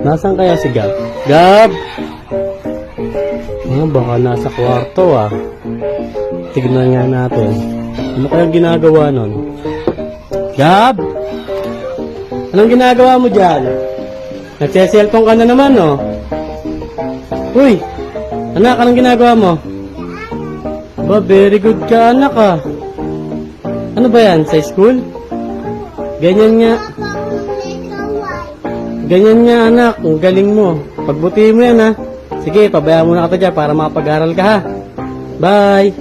Nasaan kaya si Gab? Gab! Baka nasa kwarto ah. Tignan nga natin. Ano kaya ginagawa nun? Gab! Anong ginagawa mo dyan? Nagse-cellphone ka na naman oh. Uy! Anak, anong ginagawa mo? Ba, very good ka anak ah. Ano ba yan? Sa school? Ganyan nga. Ganyan nga anak, ang galing mo. Pagbutihin mo yan ha. Sige, pabayaan mo na kita dyan para makapag-aral ka ha. Bye!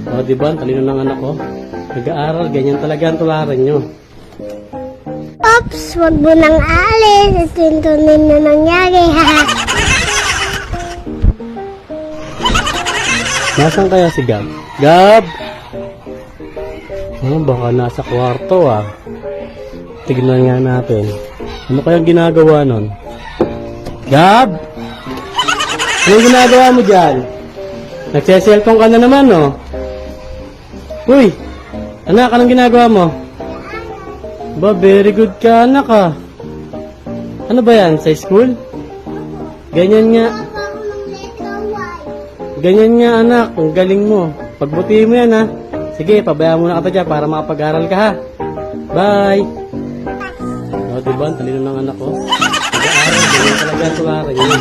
O diba, ang talino ng anak ko. Nag-aaral, ganyan talaga ang tularan nyo. Ops, wag mo nang alis. Ito yung tunay na nangyari, ha? Nasaan kaya si Gab? Gab! Baka nasa kwarto ah. Tignan nga natin. Ano kaya ginagawa nun? Gab! Anong ginagawa mo dyan? Nagse-cellphone ka na naman oh. Uy! Anak, anong ginagawa mo? Ba, very good ka anak ah. Ano ba yan? Sa school? Ganyan nga. Ganyan nga anak, ang galing mo. Pagbutihin mo yan ha. Sige, pabayaan mo na kita dyan para makapag-aral ka ha. Bye! O diba, ang talino ng anak ko. Nag-aaral, ganyan talaga ang tularan yun.